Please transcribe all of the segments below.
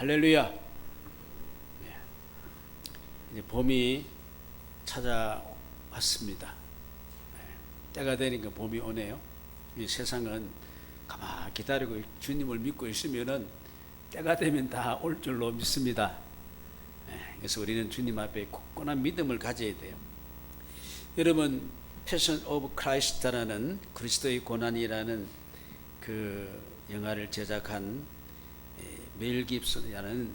할렐루야. 네. 이제 봄이 찾아왔습니다. 네. 때가 되니까 봄이 오네요. 이 세상은 가만히 기다리고 주님을 믿고 있으면은 때가 되면 다 올 줄로 믿습니다. 네. 그래서 우리는 주님 앞에 굳건한 믿음을 가져야 돼요. 여러분, 패션 오브 크라이스트라는 그리스도의 고난이라는 그 영화를 제작한 멜 깁슨이라는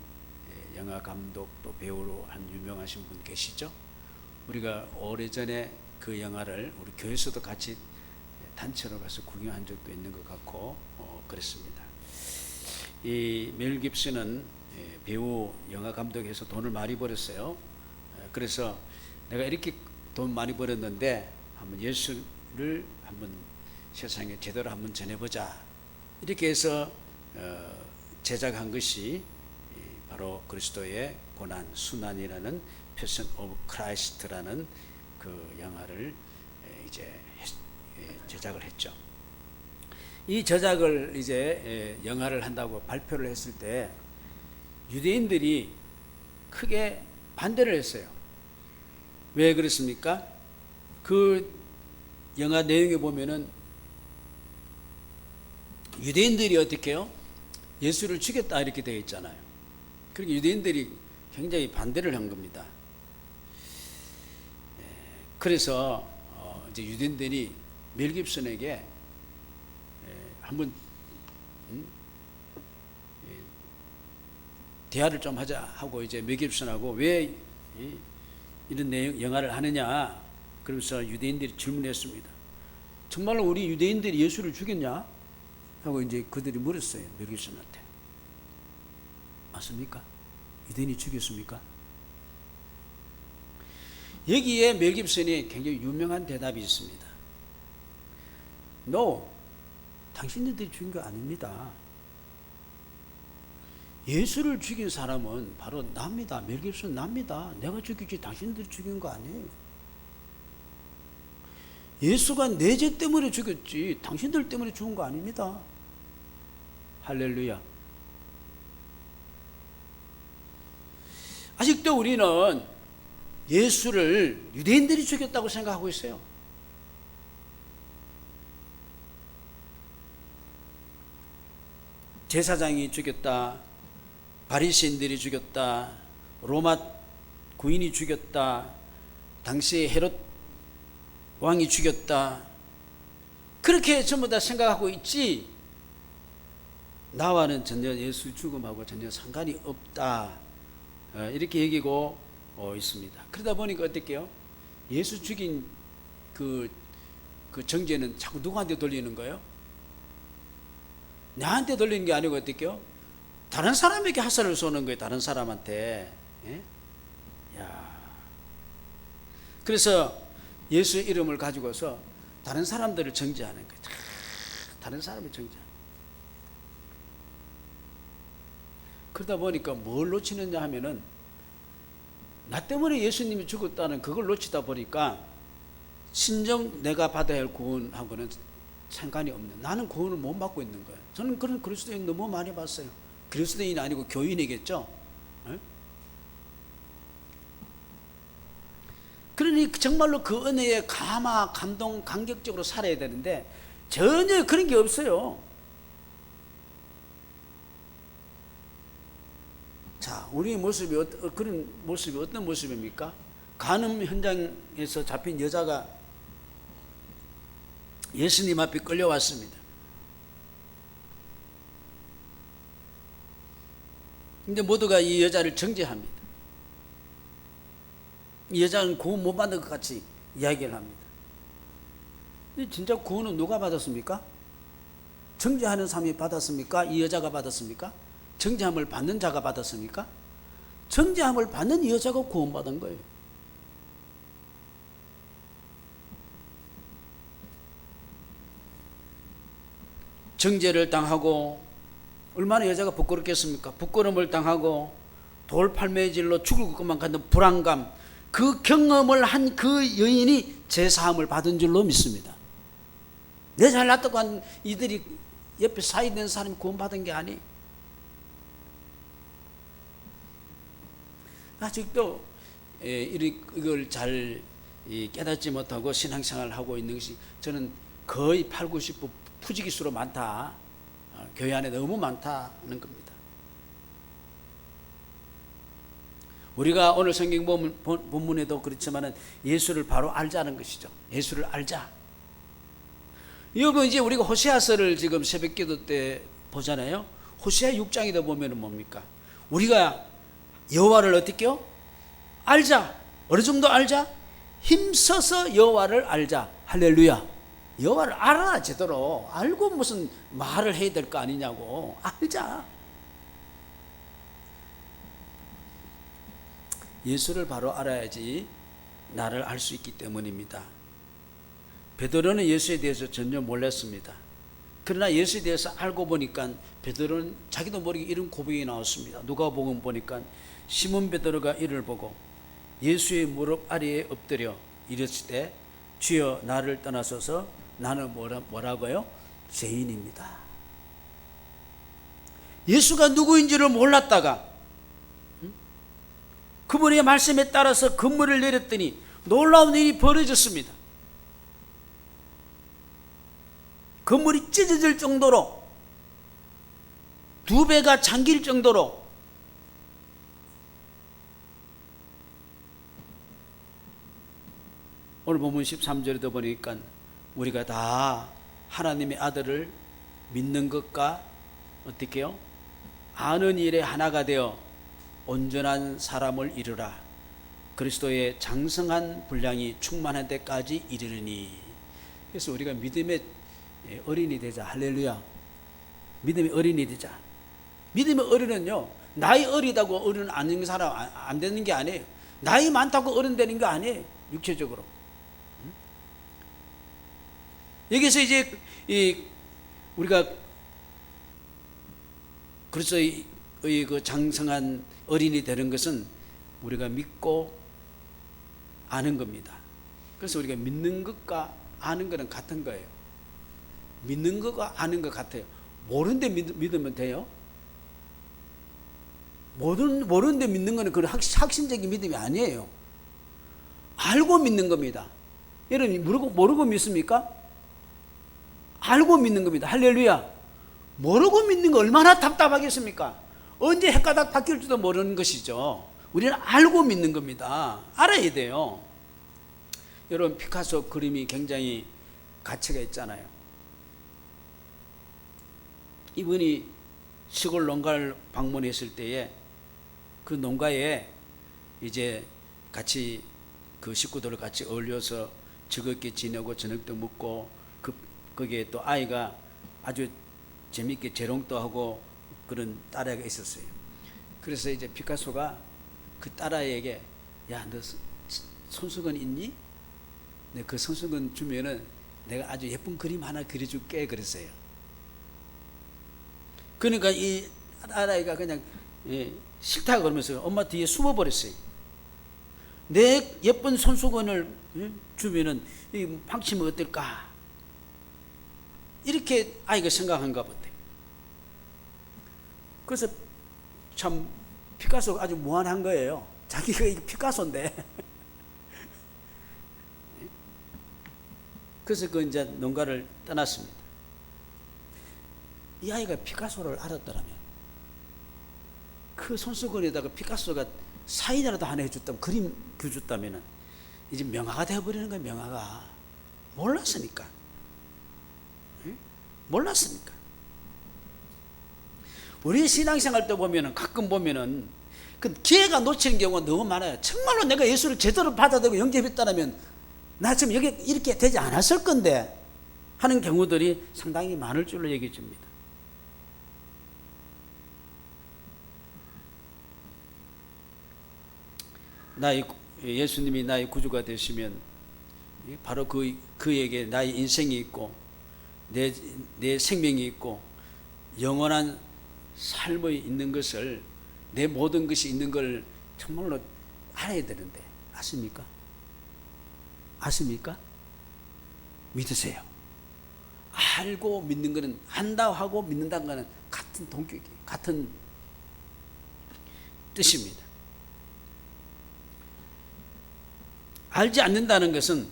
영화 감독 또 배우로 한 유명하신 분 계시죠? 우리가 오래전에 그 영화를 우리 교회에서도 같이 단체로 가서 구경한 적도 있는 것 같고 그랬습니다. 이 멜 깁슨은 배우 영화 감독에서 돈을 많이 벌었어요. 그래서 내가 이렇게 돈 많이 벌었는데 한번 예수를 한번 세상에 제대로 한번 전해보자, 이렇게 해서 제작한 것이 바로 그리스도의 고난, 순환이라는 패션 오브 크라이스트라는 그 영화를 이제 제작을 했죠. 이 제작을 이제 영화를 한다고 발표를 했을 때 유대인들이 크게 반대를 했어요. 왜 그렇습니까? 그 영화 내용에 보면은 유대인들이 어떻게 해요? 예수를 죽였다 이렇게 되어 있잖아요. 그러니까 유대인들이 굉장히 반대를 한 겁니다. 그래서 이제 유대인들이 멜 깁슨에게 한번 대화를 좀 하자 하고 이제 멜 깁슨하고 왜 이런 내용 영화를 하느냐 그러면서 유대인들이 질문했습니다. 정말로 우리 유대인들이 예수를 죽였냐? 하고 이제 그들이 물었어요. 멜 깁슨한테. 맞습니까? 유대인이 죽였습니까? 여기에 멜 깁슨이 굉장히 유명한 대답이 있습니다. No, 당신들이 죽인 거 아닙니다. 예수를 죽인 사람은 바로 납니다. 멜 깁슨 납니다. 내가 죽였지 당신들이 죽인 거 아니에요. 예수가 내 죄 때문에 죽였지 당신들 때문에 죽은 거 아닙니다. 할렐루야. 아직도 우리는 예수를 유대인들이 죽였다고 생각하고 있어요. 제사장이 죽였다, 바리새인들이 죽였다, 로마 군인이 죽였다, 당시 헤롯 왕이 죽였다, 그렇게 전부 다 생각하고 있지 나와는 전혀 예수 죽음하고 전혀 상관이 없다, 이렇게 얘기하고 있습니다. 그러다 보니까 어떻게요? 예수 죽인 그 정죄는 자꾸 누구한테 돌리는 거예요? 나한테 돌리는 게 아니고 어떻게요? 다른 사람에게 화살을 쏘는 거예요. 다른 사람한테. 예? 야. 그래서 예수의 이름을 가지고서 다른 사람들을 정죄하는 거예요. 다른 사람을 정죄하는 거예요. 그러다 보니까 뭘 놓치느냐 하면은 나 때문에 예수님이 죽었다는 그걸 놓치다 보니까 진정 내가 받아야 할 구원하고는 상관이 없는, 나는 구원을 못 받고 있는 거예요. 저는 그런 그리스도인 너무 많이 봤어요. 그리스도인이 아니고 교인이겠죠. 네? 그러니 정말로 그 은혜에 감동, 감격적으로 살아야 되는데 전혀 그런 게 없어요. 자, 우리의 모습이 그런 모습이 어떤 모습입니까? 간음 현장에서 잡힌 여자가 예수님 앞에 끌려왔습니다. 근데 모두가 이 여자를 정죄합니다. 이 여자는 구원 못 받은 것 같이 이야기를 합니다. 근데 진짜 구원은 누가 받았습니까? 정죄하는 사람이 받았습니까? 이 여자가 받았습니까? 정죄함을 받는 자가 받았습니까? 정죄함을 받는 이 여자가 구원받은 거예요. 정죄를 당하고 얼마나 여자가 부끄럽겠습니까? 부끄러움을 당하고 돌팔매질로 죽을 것만 같은 불안감, 그 경험을 한 그 여인이 제사함을 받은 줄로 믿습니다. 내 잘났다고 한 이들이 옆에 사이된 사람이 구원받은 게 아니. 아직도 이걸 잘 깨닫지 못하고 신앙생활을 하고 있는 것이 저는 거의 8, 90% 부지기수로 많다. 교회 안에 너무 많다는 겁니다. 우리가 오늘 성경 본문에도 그렇지만은 예수를 바로 알자는 것이죠. 예수를 알자. 여러분, 이제 우리가 호세아서를 지금 새벽기도 때 보잖아요. 호세아 6장에도 보면은 뭡니까? 우리가 여호와를 어떻게요? 알자. 어느 정도 알자? 힘써서 여호와를 알자. 할렐루야. 여호와를 알아. 제대로 알고 무슨 말을 해야 될 거 아니냐고. 알자. 예수를 바로 알아야지 나를 알 수 있기 때문입니다. 베드로는 예수에 대해서 전혀 몰랐습니다. 그러나 예수에 대해서 알고 보니까 베드로는 자기도 모르게 이런 고백이 나왔습니다. 누가복음 보니까 시몬 베드로가 이를 보고 예수의 무릎 아래에 엎드려 이랬을 때 주여 나를 떠나소서 나는 뭐라고요? 죄인입니다. 예수가 누구인지를 몰랐다가 그분의 말씀에 따라서 건물을 내렸더니 놀라운 일이 벌어졌습니다. 건물이 찢어질 정도로, 두 배가 잠길 정도로 오늘 본문 13절에도 보니까 우리가 다 하나님의 아들을 믿는 것과 어떻게 해요? 아는 일에 하나가 되어 온전한 사람을 이루라. 그리스도의 장성한 분량이 충만한 데까지 이르르니. 그래서 우리가 믿음의 어린이 되자. 할렐루야. 믿음의 어린이 되자. 믿음의 어른은요, 나이 어리다고 어른 안 되는 사람 안 되는 게 아니에요. 나이 많다고 어른 되는 게 아니에요. 육체적으로. 여기서 이제 우리가 그리스도의 그 장성한 어린이 되는 것은 우리가 믿고 아는 겁니다. 그래서 우리가 믿는 것과 아는 것은 같은 거예요. 믿는 것과 아는 것 같아요. 모르는데 믿으면 돼요? 모르는데 믿는 것은 그런 확신적인 믿음이 아니에요. 알고 믿는 겁니다. 여러분 모르고 믿습니까? 알고 믿는 겁니다. 할렐루야. 모르고 믿는 거 얼마나 답답하겠습니까? 언제 헷가닥 바뀔지도 모르는 것이죠. 우리는 알고 믿는 겁니다. 알아야 돼요. 여러분, 피카소 그림이 굉장히 가치가 있잖아요. 이분이 시골 농가를 방문했을 때에 그 농가에 이제 같이 그 식구들을 같이 어울려서 즐겁게 지내고 저녁도 먹고 거기에 또 아이가 아주 재밌게 재롱도 하고 그런 딸아이가 있었어요. 그래서 이제 피카소가 그 딸아이에게 야, 너 손수건 있니? 네, 그 손수건 주면은 내가 아주 예쁜 그림 하나 그려줄게 그랬어요. 그러니까 이 딸아이가 그냥 싫다 그러면서 엄마 뒤에 숨어버렸어요. 내 예쁜 손수건을 주면은 방치면 어떨까? 이렇게 아이가 생각한가 보대. 그래서 참 피카소가 아주 무한한 거예요. 자기가 피카소인데. 그래서 그 이제 농가를 떠났습니다. 이 아이가 피카소를 알았더라면 그 손수건에다가 피카소가 사인이라도 하나 해줬다면, 그림 그려줬다면 이제 명화가 되어버리는 거야. 명화가 몰랐으니까. 몰랐으니까. 우리 신앙생활 때 보면은 가끔 보면은 그 기회가 놓치는 경우가 너무 많아요. 정말로 내가 예수를 제대로 받아들이고 영접했다면 나 지금 여기 이렇게 되지 않았을 건데 하는 경우들이 상당히 많을 줄로 얘기해 줍니다. 예수님이 나의 구주가 되시면 바로 그에게 나의 인생이 있고 내 생명이 있고 영원한 삶이 있는 것을, 내 모든 것이 있는 걸 정말로 알아야 되는데 아십니까? 아십니까? 믿으세요. 알고 믿는 것은, 안다 하고 믿는다는 것은 같은 동격이, 같은 뜻입니다. 알지 않는다는 것은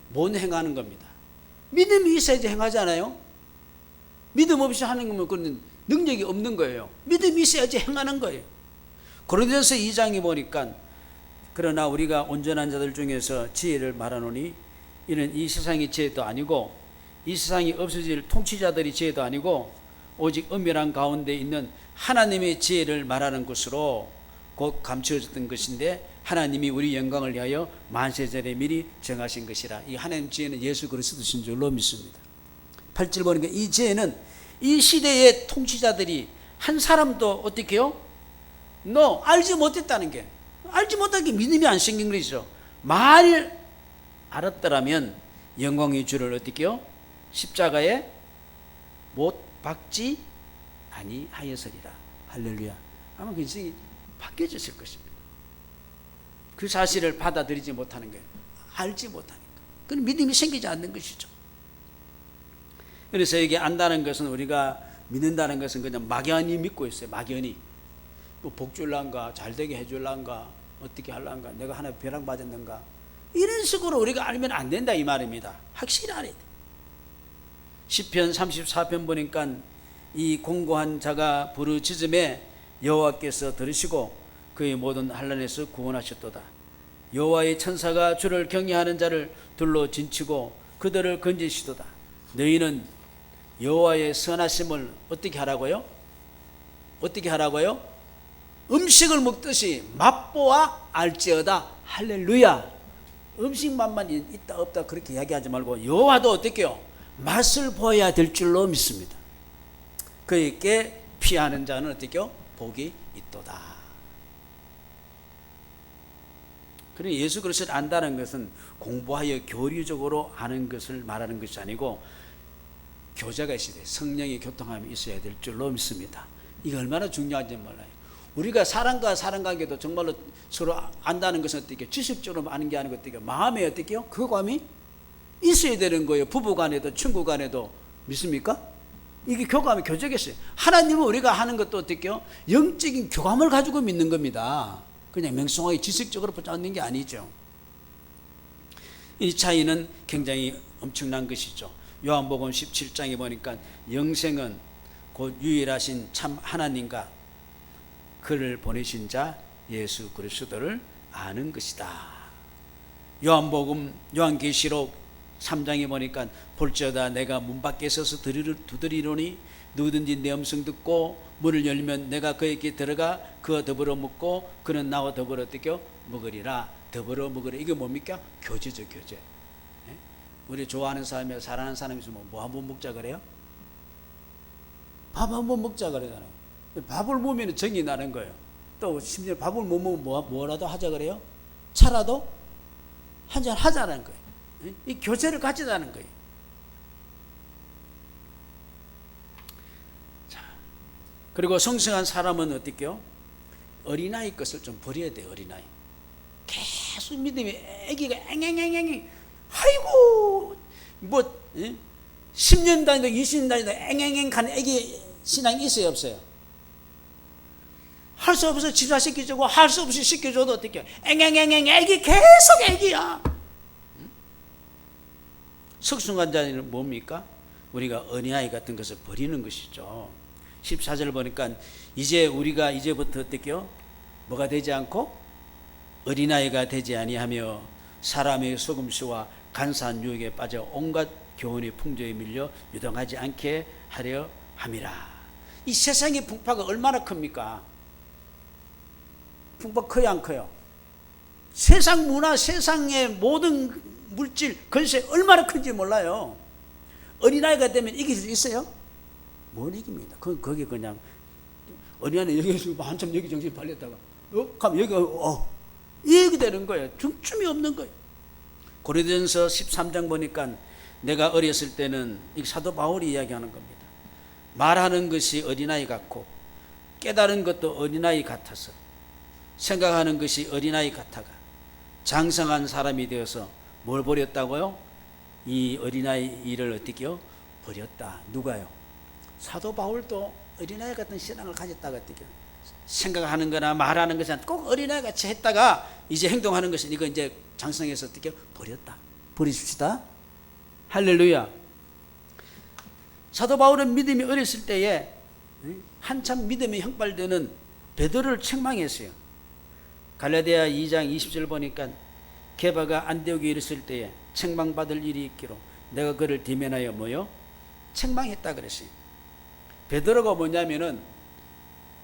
못 행하는 겁니다. 믿음이 있어야지 행하잖아요. 믿음 없이 하는 거면 그건 능력이 없는 거예요. 믿음이 있어야지 행하는 거예요. 고린도전서 2장에 보니까 그러나 우리가 온전한 자들 중에서 지혜를 말하노니 이는 이 세상의 지혜도 아니고 이 세상이 없어질 통치자들의 지혜도 아니고 오직 은밀한 가운데 있는 하나님의 지혜를 말하는 것으로 곧 감추어졌던 것인데 하나님이 우리 영광을 위하여 만세전에 미리 정하신 것이라. 이 하나님 지혜는 예수 그리스도신 줄로 믿습니다. 8절 보니까 이 지혜는 이 시대의 통치자들이 한 사람도 어떻게 해요? 알지 못했다는 게, 알지 못한 게 믿음이 안 생긴 거죠. 만일 알았더라면 영광의 주를 어떻게 해요? 십자가에 못 박지 아니하였으리라. 할렐루야. 아마 그 인생이 바뀌어졌을 것입니다. 그 사실을 받아들이지 못하는 거예요. 알지 못하니까. 그건 믿음이 생기지 않는 것이죠. 그래서 이게 안다는 것은, 우리가 믿는다는 것은 그냥 막연히 믿고 있어요. 막연히. 뭐 복 줄란가, 잘되게 해줄란가, 어떻게 할란가, 내가 하나 벼락 맞았는가, 이런 식으로 우리가 알면 안 된다 이 말입니다. 확실히 알아야 돼. 시편 34편 보니까 이 공고한 자가 부르짖음에 여호와께서 들으시고 그의 모든 환난에서 구원하셨도다. 여호와의 천사가 주를 경외하는 자를 둘러 진치고 그들을 건지시도다. 너희는 여호와의 선하심을 어떻게 하라고요? 어떻게 하라고요? 음식을 먹듯이 맛보아 알지어다. 할렐루야. 음식만만 있다 없다 그렇게 이야기하지 말고 여호와도 어떻게 해요? 맛을 보아야 될 줄로 믿습니다. 그에게 피하는 자는 어떻게 해요? 복이 있도다. 그러니 예수 그리스도를 안다는 것은 공부하여 교리적으로 아는 것을 말하는 것이 아니고 교제가 있어야 돼요. 성령의 교통함이 있어야 될 줄로 믿습니다. 이게 얼마나 중요한지 몰라요. 우리가 사람과 사람 관계도 정말로 서로 안다는 것은 어떻게 지식적으로 아는 게 아니고 어떻게 마음에 어떻게 요 교감이 있어야 되는 거예요. 부부 간에도 친구 간에도. 믿습니까? 이게 교감이 교제겠어요. 하나님은 우리가 하는 것도 어떻게 요 영적인 교감을 가지고 믿는 겁니다. 그냥 맹성하게 지식적으로 붙잡는 게 아니죠. 이 차이는 굉장히 엄청난 것이죠. 요한복음 17장에 보니까 영생은 곧 유일하신 참 하나님과 그를 보내신 자 예수 그리스도를 아는 것이다. 요한계시록 3장에 보니까 볼지어다 내가 문 밖에 서서 두드리노니 누구든지 내 음성 듣고 문을 열면 내가 그에게 들어가 그와 더불어 먹고 그는 나와 더불어 어떻게 먹으리라. 더불어 먹으리라. 이게 뭡니까? 교제죠, 교제. 우리 좋아하는 사람이 사랑하는 사람이 있으면 뭐 한번 먹자 그래요? 밥 한번 먹자 그러잖아요. 밥을 먹으면 정이 나는 거예요. 또 심지어 밥을 못 먹으면 뭐라도 하자 그래요? 차라도 한잔 하자는 거예요. 이 교제를 가지자는 거예요. 자, 그리고 성성한 사람은 어떻게 해요? 어린아이 것을 좀 버려야 돼요. 어린아이. 계속 믿음이 애기가 앵앵앵앵 아이고 뭐 10년 다니도 20년 다니도 앵앵앵 가는 애기 신앙이 있어요 없어요? 할 수 없어서 집사시켜주고 할 수 없이 시켜줘도 어떻게 앵앵앵앵 애기 계속 애기야. 석순간 자는 뭡니까? 우리가 어린아이 같은 것을 버리는 것이죠. 14절 보니까 이제 우리가 이제부터 어떻게요? 뭐가 되지 않고 어린아이가 되지 아니하며 사람의 속임수와 간사한 유혹에 빠져 온갖 교훈의 풍조에 밀려 유동하지 않게 하려 함이라. 이 세상의 풍파가 얼마나 큽니까? 풍파 커요 안 커요? 세상 문화, 세상의 모든 물질, 건세 얼마나 큰지 몰라요. 어린아이가 되면 이길 수 있어요? 못 이깁니다. 거기 그냥 어린아이는 여기 한참 여기 정신 팔렸다가 가면 여기 이렇게 되는 거예요. 중점이 없는 거예요. 고린도전서 13장 보니까 내가 어렸을 때는 이 사도 바울이 이야기하는 겁니다. 말하는 것이 어린아이 같고 깨달은 것도 어린아이 같아서 생각하는 것이 어린아이 같아가 장성한 사람이 되어서 뭘 버렸다고요? 이 어린아이 일을 어떻게 해요? 버렸다. 누가요? 사도 바울도 어린아이 같은 신앙을 가졌다가 어떻게 생각하는 거나 말하는 것은 꼭 어린아이 같이 했다가 이제 행동하는 것은 이거 이제 장성해서 어떻게 버렸다. 버리십시다. 할렐루야. 사도 바울은 믿음이 어렸을 때에 한참 믿음이 형발되는 베드로를 책망했어요. 갈라디아 2장 20절 보니까 게바가 안디옥에 이르렀을 때에 책망받을 일이 있기로 내가 그를 대면하여 뭐요? 책망했다 그랬어요. 베드로가 뭐냐면은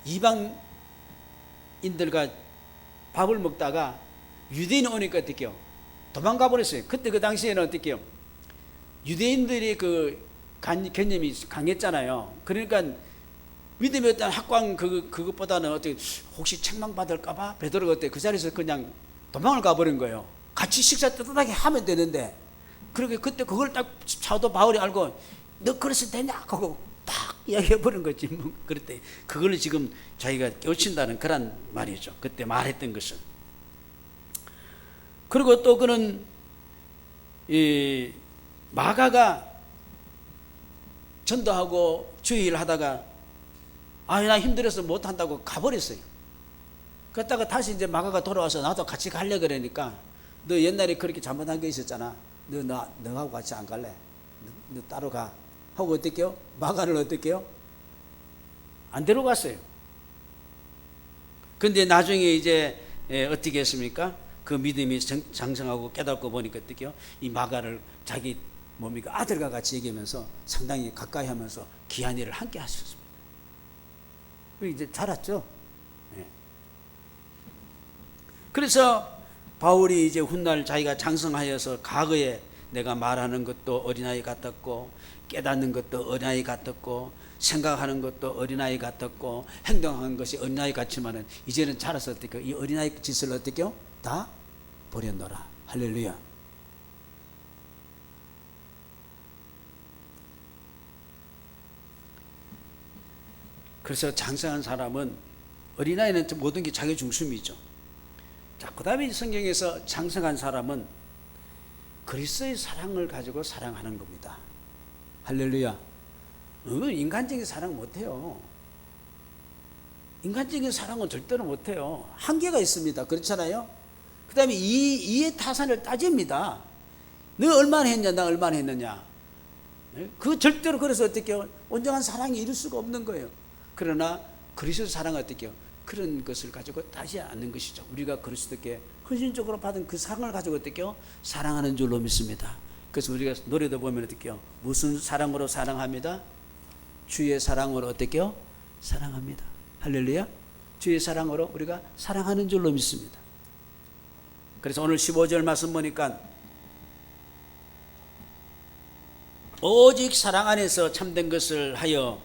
이방인들과 밥을 먹다가 유대인이 오니까 어떻게요? 도망가 버렸어요. 그때 그 당시에는 어떻게요? 유대인들이 그 개념이 강했잖아요. 그러니까 믿음의 어떤 학광 그것보다는 어떻게 혹시 책망받을까봐 베드로가 어때 그 자리에서 그냥 도망을 가버린 거예요. 같이 식사 뜨뜻하게 하면 되는데 그렇게 그때 그걸 딱 사도 바울이 알고 너 그래서 되냐 하고 딱 이야기해버린 거지. 뭐 그랬대. 그걸 지금 자기가 깨우친다는 그런 말이죠. 그때 말했던 것은. 그리고 또 그는 이 마가가 전도하고 주의를 하다가 나 힘들어서 못한다고 가버렸어요. 그러다가 다시 이제 마가가 돌아와서 나도 같이 가려 그러니까 너 옛날에 그렇게 잘못한 게 있었잖아. 너하고 같이 안 갈래? 너 따로 가. 하고 어떻게요? 마가를 어떻게요? 안 데려갔어요. 근데 나중에 이제 어떻게 했습니까? 그 믿음이 장성하고 깨닫고 보니까 어떻게요? 이 마가를 자기 뭡니까? 아들과 같이 얘기하면서 상당히 가까이 하면서 귀한 일을 함께 하셨습니다. 이제 자랐죠. 그래서 바울이 이제 훗날 자기가 장성하여서 과거에 내가 말하는 것도 어린아이 같았고 깨닫는 것도 어린아이 같았고 생각하는 것도 어린아이 같았고 행동하는 것이 어린아이 같지만은 이제는 자라서 어떻게 이 어린아이 짓을 어떻게요? 다 버렸노라. 할렐루야. 그래서 장성한 사람은 어린아이는 모든 게 자기 중심이죠. 자, 그 다음에 성경에서 장성한 사람은 그리스도의 사랑을 가지고 사랑하는 겁니다. 할렐루야. 인간적인 사랑 못해요. 인간적인 사랑은 절대로 못해요. 한계가 있습니다. 그렇잖아요. 그 다음에 이의 타산을 따집니다. 너 얼마나 했냐, 나 얼마나 했느냐. 그 절대로 그래서 어떻게 해요? 온전한 사랑이 이룰 수가 없는 거예요. 그러나 그리스도 사랑은 어떻게 해요? 그런 것을 가지고 따지지 않는 것이죠. 우리가 그리스도께 헌신적으로 받은 그 사랑을 가지고 어떻게 해요? 사랑하는 줄로 믿습니다. 그래서 우리가 노래도 보면 어떻게 해요? 무슨 사랑으로 사랑합니다? 주의 사랑으로 어떻게 해요? 사랑합니다. 할렐루야. 주의 사랑으로 우리가 사랑하는 줄로 믿습니다. 그래서 오늘 15절 말씀 보니까 오직 사랑 안에서 참된 것을 하여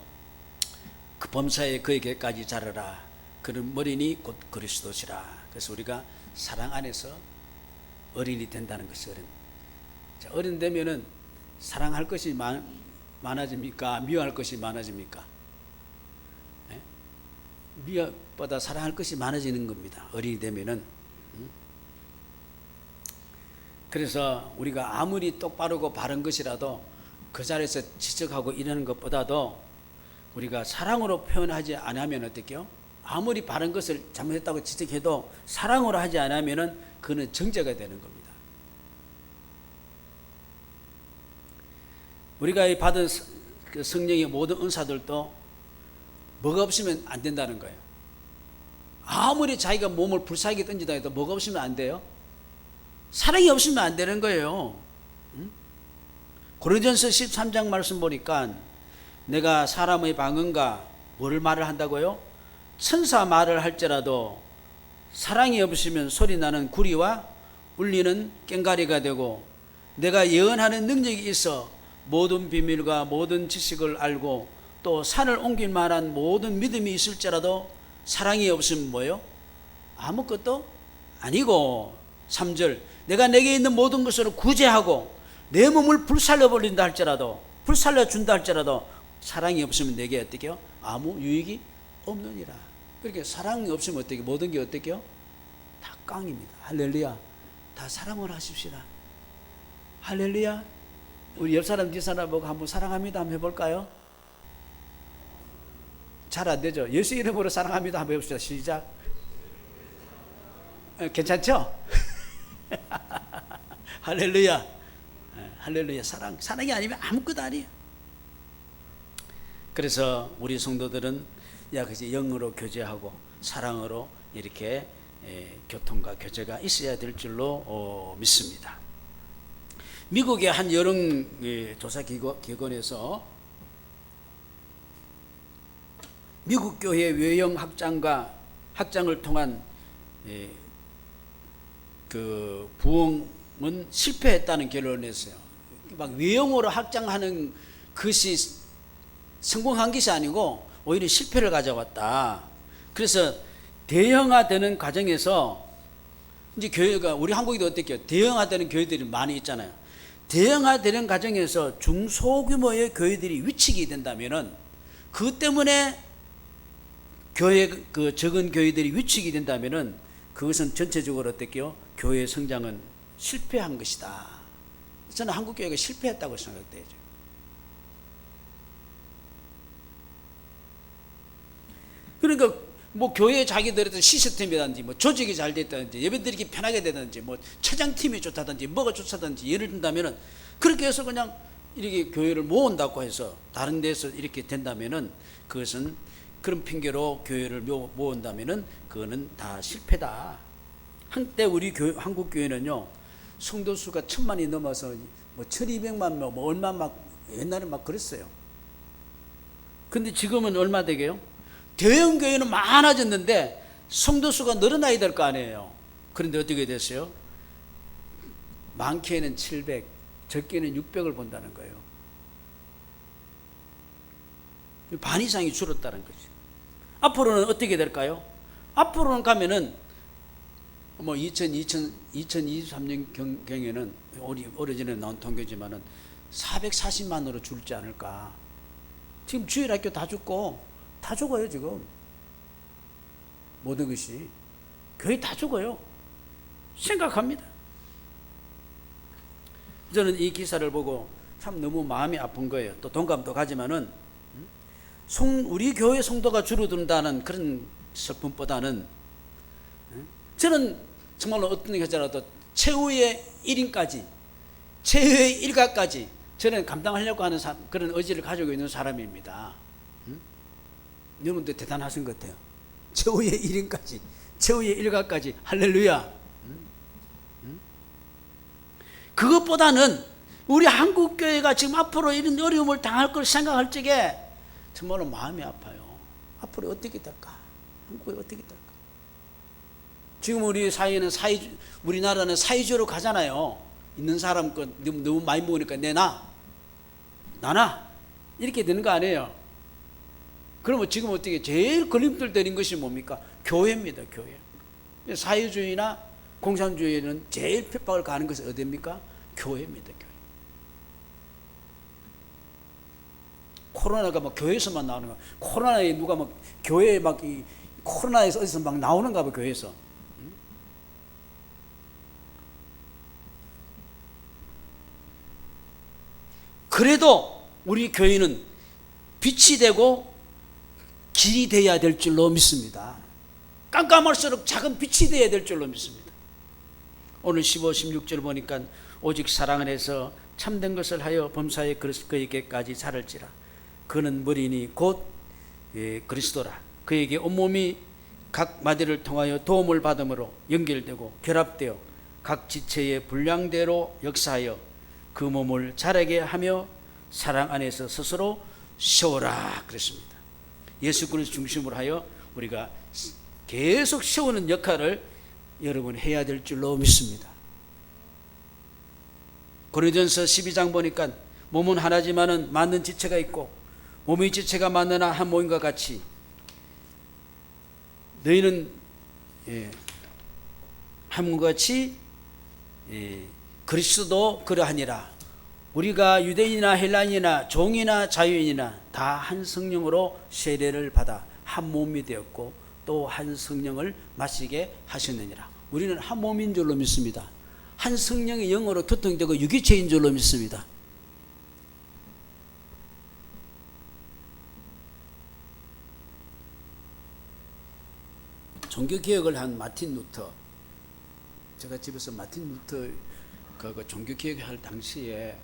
그 범사에 그에게까지 자라라. 그는 어린이 곧 그리스도시라. 그래서 우리가 사랑 안에서 어린이 된다는 것이 어린 되면은 사랑할 것이 많아집니까? 미워할 것이 많아집니까? 미워보다 사랑할 것이 많아지는 겁니다. 어린이 되면은. 그래서 우리가 아무리 똑바르고 바른 것이라도 그 자리에서 지적하고 이러는 것보다도 우리가 사랑으로 표현하지 않으면 어떡해요? 아무리 바른 것을 잘못했다고 지적해도 사랑으로 하지 않으면 그는 정죄가 되는 겁니다. 우리가 받은 성령의 모든 은사들도 뭐가 없으면 안 된다는 거예요. 아무리 자기가 몸을 불사하게 던지다 해도 뭐가 없으면 안 돼요? 사랑이 없으면 안 되는 거예요. 고린도전서 13장 말씀 보니까 내가 사람의 방언과 뭐를 말을 한다고요? 천사 말을 할지라도 사랑이 없으면 소리나는 구리와 울리는 꽹과리가 되고 내가 예언하는 능력이 있어 모든 비밀과 모든 지식을 알고 또 산을 옮길 만한 모든 믿음이 있을지라도 사랑이 없으면 뭐예요? 아무것도 아니고 3절 내가 내게 있는 모든 것으로 구제하고 내 몸을 불살려 버린다 할지라도 불살려 준다 할지라도 사랑이 없으면 내게 어떻게 해요? 아무 유익이 없느니라. 그렇게 사랑이 없으면 어떻게 모든 게 어떻게 해요? 다 깡입니다. 할렐루야. 다 사랑으로 하십시다. 할렐루야. 우리 옆 사람 뒤 사람 보고 한번 사랑합니다 한번 해볼까요? 잘 안 되죠. 예수 이름으로 사랑합니다 한번 해봅시다. 시작. 괜찮죠? 할렐루야. 할렐루야. 사랑이 아니면 아무것도 아니에요. 그래서 우리 성도들은 그치 영으로 교제하고 사랑으로 이렇게 교통과 교제가 있어야 될 줄로 믿습니다. 미국의 한 여름 조사기관에서 미국 교회 외형 확장을 통한 그 부흥은 실패했다는 결론을 냈어요. 막 외형으로 확장하는 것이 성공한 것이 아니고 오히려 실패를 가져왔다. 그래서 대형화되는 과정에서 이제 교회가 우리 한국에도 어떻게 대형화되는 교회들이 많이 있잖아요. 대형화되는 과정에서 중소규모의 교회들이 위축이 된다면은 그 때문에 교회 그 적은 교회들이 위축이 된다면은 그것은 전체적으로 어떻게요? 교회 성장은 실패한 것이다. 저는 한국 교회가 실패했다고 생각돼요. 그러니까 뭐 교회 자기들의 시스템이라든지 뭐 조직이 잘 됐다든지 예배드리기 편하게 되든지 뭐 차장팀이 좋다든지 뭐가 좋다든지 예를 든다면은 그렇게 해서 그냥 이렇게 교회를 모은다고 해서 다른 데서 이렇게 된다면은 그것은 그런 핑계로 교회를 모은다면은 그거는 다 실패다. 한때 우리 한국 교회는요 성도 수가 1000만이 넘어서 뭐 1200만 뭐 얼마 막 옛날에 막 그랬어요. 근데 지금은 얼마 되게요? 대형 교회는 많아졌는데 성도 수가 늘어나야 될 거 아니에요. 그런데 어떻게 됐어요? 많게는 700, 적게는 600을 본다는 거예요. 반 이상이 줄었다는 거죠. 앞으로는 어떻게 될까요? 앞으로는 가면은 뭐 2023년 경에는 오래전에 나온 통계지만은 440만으로 줄지 않을까. 지금 주일학교 다 죽고 다 죽어요. 지금 모든 것이 교회 다 죽어요. 심각합니다. 저는 이 기사를 보고 참 너무 마음이 아픈 거예요. 또 동감도 가지만은 우리 교회 성도가 줄어든다는 그런 슬픔보다는 저는 정말로 어떤 경우라도 최후의 1인까지 최후의 일가까지 저는 감당하려고 하는 그런 의지를 가지고 있는 사람입니다. 여러분들 대단하신 것 같아요. 최후의 1인까지 최후의 일가까지 할렐루야. 그것보다는 우리 한국교회가 지금 앞으로 이런 어려움을 당할 걸 생각할 적에 정말로 마음이 아파요. 앞으로 어떻게 될까? 한국이 어떻게 될까? 지금 우리 사회는 우리나라는 사회주의로 가잖아요. 있는 사람 거 너무 많이 먹으니까 나나 이렇게 되는 거 아니에요. 그러면 지금 어떻게 제일 걸림돌 되는 것이 뭡니까? 교회입니다. 교회. 사회주의나 공산주의는 제일 핍박을 가는 것은 어디입니까? 교회입니다. 교회. 코로나가 막 교회에서만 나오는 거. 코로나에 누가 막 교회에 막 코로나에서 어디서 막 나오는가 봐. 교회에서. 그래도 우리 교회는 빛이 되고 길이 되어야 될 줄로 믿습니다. 깜깜할수록 작은 빛이 되어야 될 줄로 믿습니다. 오늘 15, 16절 보니까 오직 사랑 안에서 참된 것을 하여 범사에 그에게까지 살을지라. 그는 머리니 곧 그리스도라. 그에게 온몸이 각 마디를 통하여 도움을 받음으로 연결되고 결합되어 각 지체의 분량대로 역사하여 그 몸을 자라게 하며 사랑 안에서 스스로 세우라 그랬습니다. 예수 그리스도 중심으로 하여 우리가 계속 세우는 역할을 여러분 해야 될 줄로 믿습니다. 고린도전서 12장 보니까 몸은 하나지만은 많은 지체가 있고 몸의 지체가 많으나 한 몸과 같이 너희는 한 몸과 같이 그리스도도 그러하니라. 우리가 유대인이나 헬라인이나 종이나 자유인이나 다 한 성령으로 세례를 받아 한 몸이 되었고 또 한 성령을 마시게 하셨느니라. 우리는 한 몸인 줄로 믿습니다. 한 성령이 영으로 교통되고 유기체인 줄로 믿습니다. 종교개혁을 한 마틴 루터, 제가 집에서 마틴 루터 그 종교개혁 할 당시에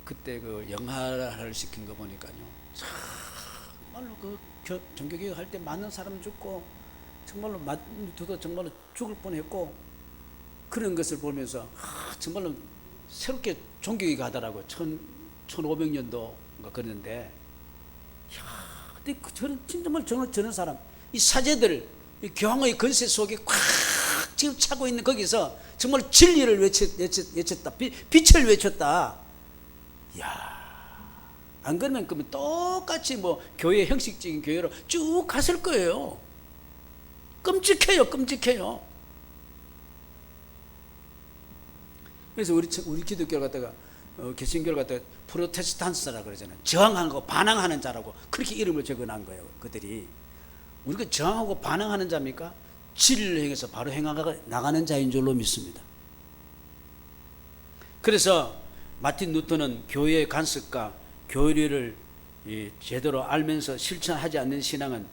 그때 그 영화를 시킨 거 보니까요, 정말로 그 종교개혁 할 때 많은 사람 죽고 정말로 두도 정말로 죽을 뻔했고, 그런 것을 보면서 정말로 새롭게 종교개혁 하더라고. 1500년도인가 그랬는데, 근데 저는 정말 저런 사람, 이 사제들, 이 교황의 권세 속에 꽉 지금 차고 있는 거기서 정말 진리를 외쳤다. 빛을 외쳤다. 안 그러면 똑같이 뭐 교회 형식적인 교회로 쭉 갔을 거예요. 끔찍해요. 그래서 우리 기독교를 갖다가 개신교를 갖다가 프로테스탄트라 그러잖아요. 저항하는 거, 반항하는 자라고 그렇게 이름을 적어놓은 거예요. 그들이 우리가 저항하고 반항하는 자입니까? 진리를 행해서 바로 나가는 자인 줄로 믿습니다. 그래서 마틴 루터는 교회의 간섭과 교리를 제대로 알면서 실천하지 않는 신앙은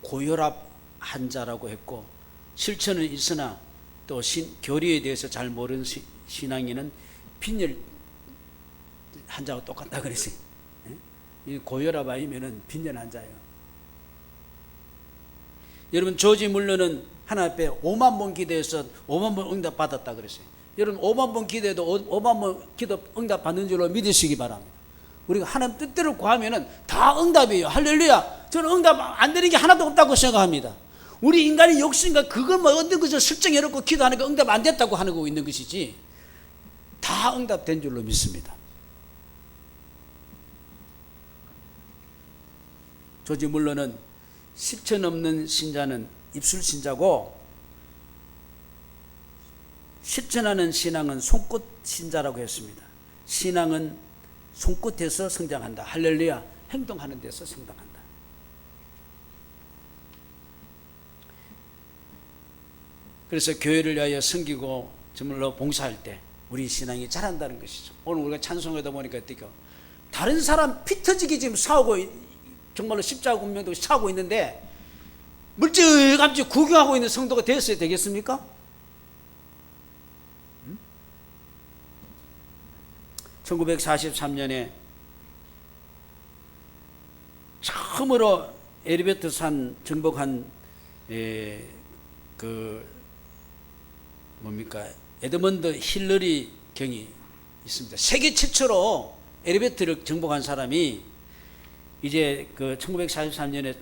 고혈압한 자라고 했고, 실천은 있으나 또 교리에 대해서 잘 모르는 신앙인은 빈혈 환자하고 똑같다 그랬어요. 이 고혈압 아니면은 빈혈 환자예요. 여러분, 조지 물러는 하나님 앞에 5만 번 기도해서 5만 번 응답 받았다 그랬어요. 여러분, 5만 번 기도해도 5만 번 기도 응답 받는 줄로 믿으시기 바랍니다. 우리가 하나님 뜻대로 구하면은 다 응답이에요. 할렐루야. 저는 응답 안 되는 게 하나도 없다고 생각합니다. 우리 인간의 욕심과 그걸 뭐 얻는 것을 설정해놓고 기도하니까 응답 안 됐다고 하고 있는 것이지, 다 응답된 줄로 믿습니다. 조지 물러는 실천 없는 신자는 입술 신자고, 실천하는 신앙은 손끝 신자라고 했습니다. 신앙은 손끝에서 성장한다. 할렐루야. 행동하는 데서 성장한다. 그래서 교회를 위하여 섬기고 정말로 봉사할 때 우리 신앙이 자란다는 것이죠. 오늘 우리가 찬송하다 보니까 어때요? 다른 사람 피 터지게 지금 싸우고, 정말로 십자가 운명도 싸우고 있는데 멀찌감치 구경하고 있는 성도가 되었어야 되겠습니까? 1943년에 처음으로 에리베트산 정복한 에드먼드 힐러리 경이 있습니다. 세계 최초로 에리베트를 정복한 사람이 이제 1943년에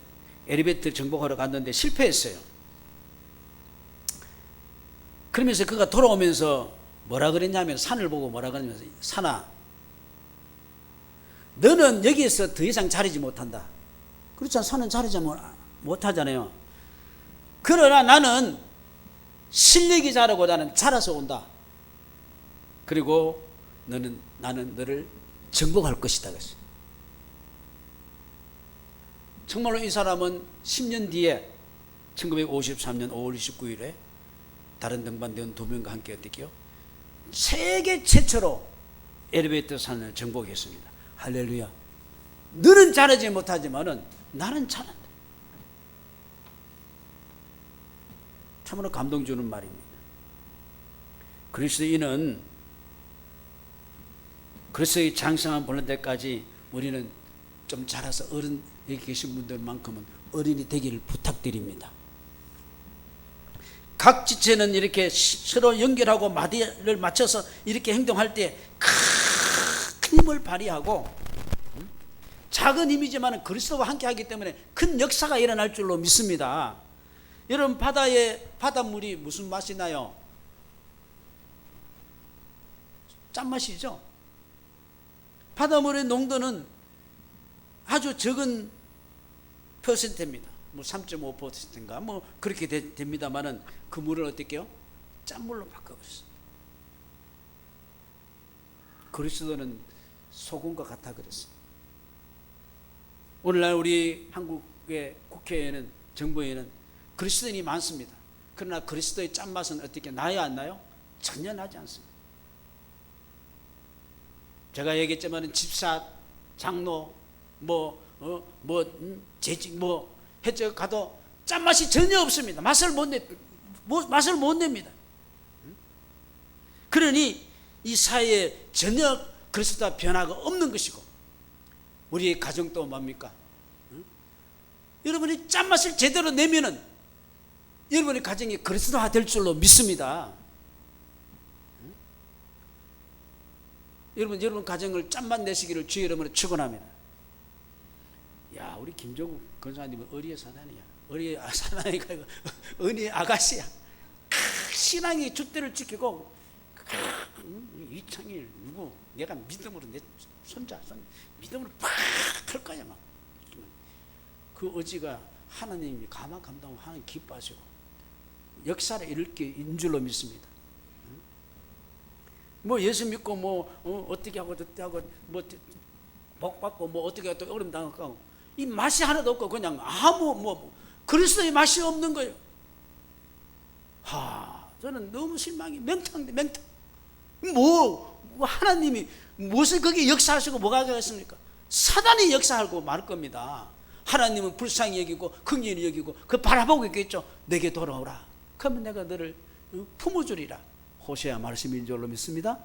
에리베트 정복하러 갔는데 실패했어요. 그러면서 그가 돌아오면서 뭐라 그랬냐면, 산을 보고 뭐라 그러면서, 산아, 너는 여기에서 더 이상 자리지 못한다. 그렇잖아. 산은 자리지 못하잖아요. 그러나 나는 실력이 자라고 나는 자라서 온다. 그리고 나는 너를 정복할 것이다. 그랬어요. 정말로 이 사람은 10년 뒤에 1953년 5월 29일에 다른 등반대원 2명과 함께 어떻게요? 세계 최초로 엘리베이터 산을 정복했습니다. 할렐루야. 너는 잘하지 못하지만은 나는 잘한다. 참으로 감동 주는 말입니다. 그리스도인은 그리스도의 장성한 보는 데까지 우리는 좀 자라서 어른 여기 계신 분들만큼은 어린이 되기를 부탁드립니다. 각 지체는 이렇게 서로 연결하고 마디를 맞춰서 이렇게 행동할 때 큰 힘을 발휘하고, 작은 힘이지만 그리스도와 함께 하기 때문에 큰 역사가 일어날 줄로 믿습니다. 여러분, 바닷물이 무슨 맛이 나요? 짠맛이죠. 바닷물의 농도는 아주 적은 퍼센트입니다. 뭐 3.5%인가 뭐 그렇게 됩니다만은 그 물을 어떻게 해요? 짠물로 바꿔버렸어요. 그리스도는 소금과 같아 그랬어요. 오늘날 우리 한국의 국회에는, 정부에는 그리스도인이 많습니다. 그러나 그리스도의 짠맛은 어떻게 나요, 안 나요? 전혀 나지 않습니다. 제가 얘기했지만 집사, 장로, 재직, 해적 가도 짠맛이 전혀 없습니다. 맛을 못 냅니다. 그러니 이 사회에 전혀 그리스도와 변화가 없는 것이고, 우리의 가정도 뭡니까? 여러분이 짠맛을 제대로 내면은 여러분의 가정이 그리스도화 될 줄로 믿습니다. 여러분 가정을 짠맛 내시기를 주의 이름으로 축원합니다. 야, 우리 김종국 권사님은 어리의 사단이야. 어리의 사단이가 어리의 아가씨야. 신앙의 줏대를 지키고, 이창일 누구 내가 믿음으로 내 손자 믿음으로 팍 할 거야. 막 그 의지가 하나님이 가만 감당하고 하나님 기뻐하시고 역사를 일으키는 줄로 믿습니다. 뭐 예수 믿고 어떻게 하고 어떻게 하고 복 받고 어떻게 하고 어려움 당하고 이 맛이 하나도 없고 그냥 아무 그리스도의 맛이 없는 거예요. 저는 너무 실망이 맹탕. 하나님이 무엇을 거기 역사하시고 뭐가 하겠습니까? 사단이 역사하고 말 겁니다. 하나님은 불쌍히 여기고 긍휼히 여기고 그 바라보고 있겠죠. 내게 돌아오라. 그러면 내가 너를 품어주리라. 호세아 말씀인 줄로 믿습니다.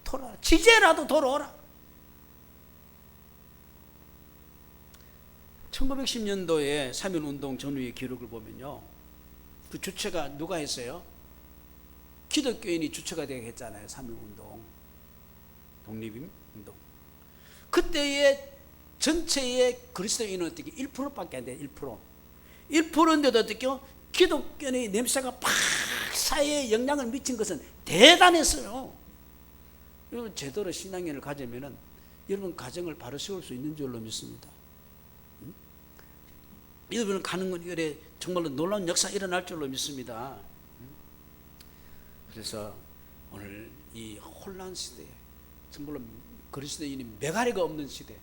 돌아라. 지제라도 돌아오라. 1910년도에 3.1운동 전후의 기록을 보면요, 그 주체가 누가 했어요? 기독교인이 주체가 되게 했잖아요. 3.1운동 독립운동. 그때의 전체의 그리스도인은 어떻게 1%밖에 안 돼요. 1%인데도 어떻게 기독교인의 냄새가 팍 사회에 영향을 미친 것은 대단했어요. 여러분 제대로 신앙인을 가지면은 여러분 가정을 바로 세울 수 있는 줄로 믿습니다. 여러분 가는 건에 정말로 놀라운 역사 일어날 줄로 믿습니다. 그래서 오늘 이 혼란 시대에 정말로 그리스도인이 메가리가 없는 시대,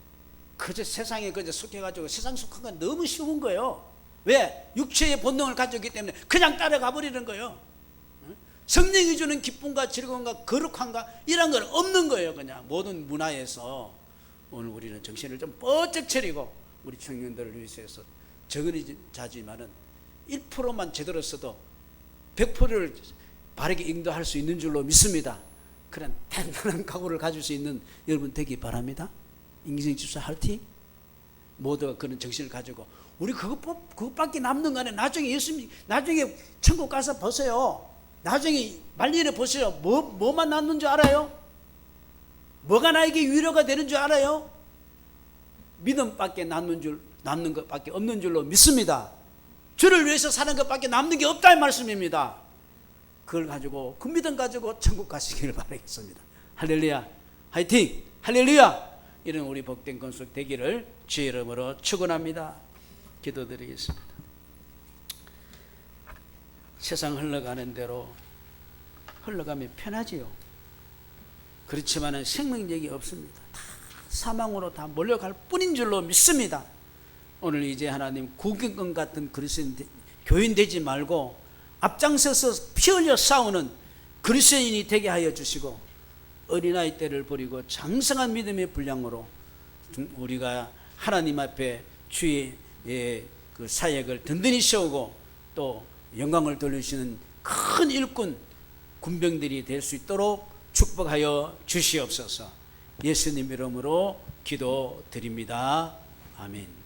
그저 세상에 그저 속해가지고 세상 속한 건 너무 쉬운 거예요. 왜? 육체의 본능을 가지고 있기 때문에 그냥 따라가 버리는 거예요. 성령이 주는 기쁨과 즐거움과 거룩함과 이런 건 없는 거예요. 그냥 모든 문화에서 오늘 우리는 정신을 좀 뻗쩍 차리고 우리 청년들을 위해서 적은이 자지만은 1%만 제대로 써도 100%를 바르게 인도할 수 있는 줄로 믿습니다. 그런 단단한 각오를 가질 수 있는 여러분 되기 바랍니다. 인생집사 할티 모두가 그런 정신을 가지고 우리 그것밖에 남는 거 아니에요. 나중에 나중에 천국 가서 보세요. 나중에 말년에 보세요. 뭐만 남는 줄 알아요? 뭐가 나에게 위로가 되는 줄 알아요? 믿음밖에 남는 것밖에 없는 줄로 믿습니다. 주를 위해서 사는 것밖에 남는 게 없다 이 말씀입니다. 그걸 가지고 그 믿음 가지고 천국 가시기를 바라겠습니다. 할렐루야, 화이팅, 할렐루야. 이런 우리 복된 건속 되기를 주의 이름으로 축원합니다. 기도드리겠습니다. 세상 흘러가는 대로 흘러가면 편하지요. 그렇지만 생명력이 없습니다. 다 사망으로 다 몰려갈 뿐인 줄로 믿습니다. 오늘 이제 하나님 구경꾼 같은 그리스도인 교인 되지 말고 앞장서서 피 흘려 싸우는 그리스도인이 되게 하여 주시고, 어린아이 때를 버리고 장성한 믿음의 분량으로 우리가 하나님 앞에 주의 그 사역을 든든히 세우고 또 영광을 돌리시는 큰 일꾼 군병들이 될 수 있도록 축복하여 주시옵소서. 예수님 이름으로 기도드립니다. 아멘.